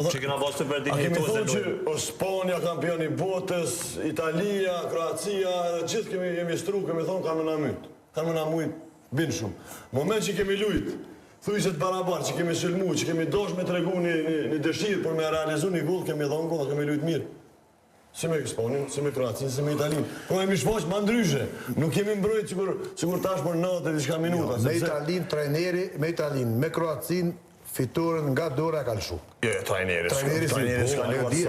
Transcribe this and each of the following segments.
Që kena pas të A kemi thonë që Spanja, kampioni botës, Italia, Kroacia, edhe gjithë kemi stru, kemi thonë kanë më na mytë. Kanë më na mujtë binë shumë. Moment që kemi lujtë, thujse të barabar, që kemi sëlmu, që kemi dosh me tregu një dëshirë për me realizu një gull, kemi thonë golla, kemi lujtë mirë. Si me Spanin, si me Kroacinë, si me Italinë. Po kemi shfaq ma ndryshe. Nuk kemi mbrojt sigur tash për 90 minuta. Me Italinë, trajneri, me Italinë, me Kroacinë, fituren nga dora ka lëshu. Jo, trajneri s'ka lujtë.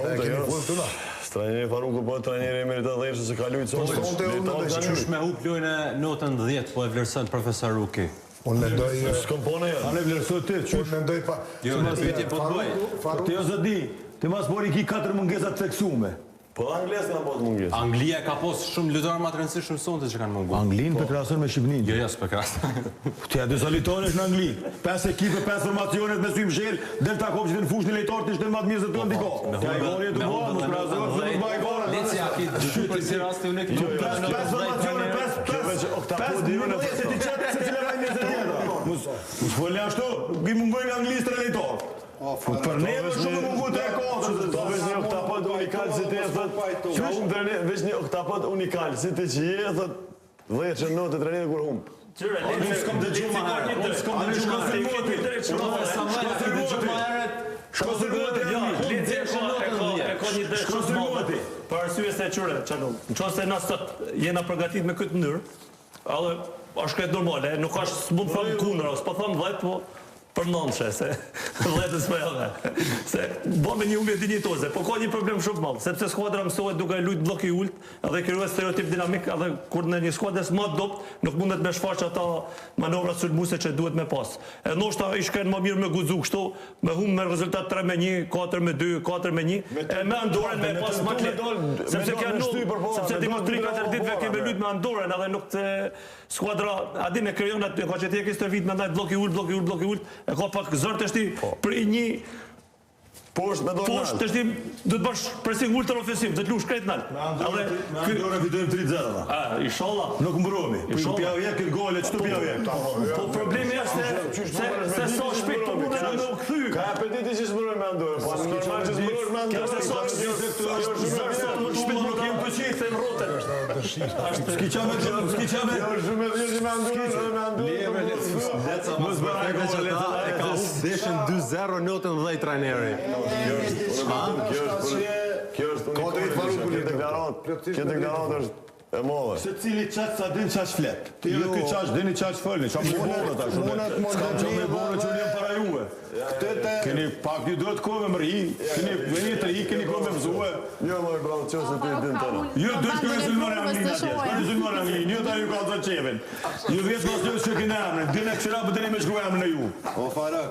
Trajneri Faruku po trajneri Emerita Dhejshë se ka lujtë sonte. Qysh me hup lojën e notën 10, po e vlerëson profesor Ruki. Unë mendoj... S'kompone ja. A ne vlerësoj ti, Unë mendoj pa... Jo, në pyetje po të bëj. Ti jo zë di, ti mas bori ki 4 mungesat të teksume. Po Angles kanë pas mungesë. Anglia ka pas shumë lojtarë më të rëndësishëm sonte që kanë munguar. Anglinë për krahason me Shqipërinë. Jo, s'po krahason. Ti ja dezolitonesh në Angli. 5 ekipe, 5 formacione me sy mshël, del ta kopshit në fushë në lejtarët ishte më të mirë se tonë ndiko. Ja i vori të bua, mos krahason, mos bëj gol. Leci aki për si rasti unë këtu. 5 formacione, 5 oktapodi në se ti çat se ti lëvaj me zëdhëra. Mos folë ashtu, që mungojnë anglistë lejtar. Për ne më shumë mungu të e kohë. To veç një oktapod unikal si ti e thot. Veç një oktapod unikal si ti që je, thot, dhe që në të trenit kur humpë. Qyre, unë s'kom dëgju ma herët. Unë s'kom dëgju ma herët. Shko sërgoti për arsye se qyre, qëllon. Në qënë se na sot jena përgatit me këtë mënyrë, edhe është këtë normale, nuk është së mund thëmë kunër, s'po thëmë 10, po për nëndëshe, se 10 s'po edhe. Se bëme një umbje dinjitoze, po ka një problem shumë malë, sepse skuadra mësohet duke lujtë blok i ullët, edhe kërru e stereotip dinamik, edhe kur në një skuadres më dopt, nuk mundet me shfaq ata manovrat sulmuse që duhet me pas. E ndoshta ishken më mirë me guzu kështu, me humë me rezultat 3-1, 4-2, 4-1, e me Andoren me pas më kletë. Sepse sepse dimos 3-4 ditëve keme lujtë me Andoren, edhe nuk të skuadra, adin e kryon atë, ka që tje kështë të vit me ndaj blok i ullët, e ka pak zërë të shti për një poshtë të shti du të bash pressing ultra ofensiv, të të lush krejt nalë. Me Andorra fitojmë 3-0. Inshallah. Nuk mbrojmi. Pjau jek, këtë gole, qëtu pjau jek. Po problemi është se so shpejt të mundë në u këthy. Ka apetiti që s'mbrojmë me Andorra. Po normal që s'mbrojmë me Andorra. Kjo se so shpejt më kemë të qitë e mrote. S'ki qame. Jo, shumë e dhjë me Andorra. Mos bëraj gole. E ka deshën 2-0 notën 10 trajneri. Kjo është kjo deklarat është e modhe. Se cili qaç sa din qaç flet. Ti edhe ky qaç dini qaç folni, çam morë tash. S'kam çam morë që unë para juve. Keni pak ju duhet kohë me rri, keni veni të ri, keni kohë me mësue. Jo më bravo çose ti din tonë. Jo do të rezulmon Anglina atje. Do të rezulmon Anglina, jo ta ju ka dhënë çevën. Ju vjet mos ju që keni emrin, dinë çera po dini me shkruaj emrin e ju. O Farak.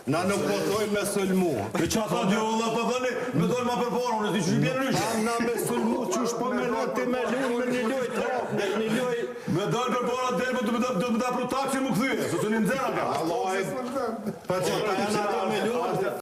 Na nuk po thojmë me sulmu. Për çfarë thonë ju valla po thoni, më dol më përpara, unë di çu bën rysh. Na me sulmu çush po më noti me lum me një lojë trap, në një lojë. Më dol përpara del, po do të ta pro taksi më kthye, se të një nxera ka. Allah. Pa çfarë janë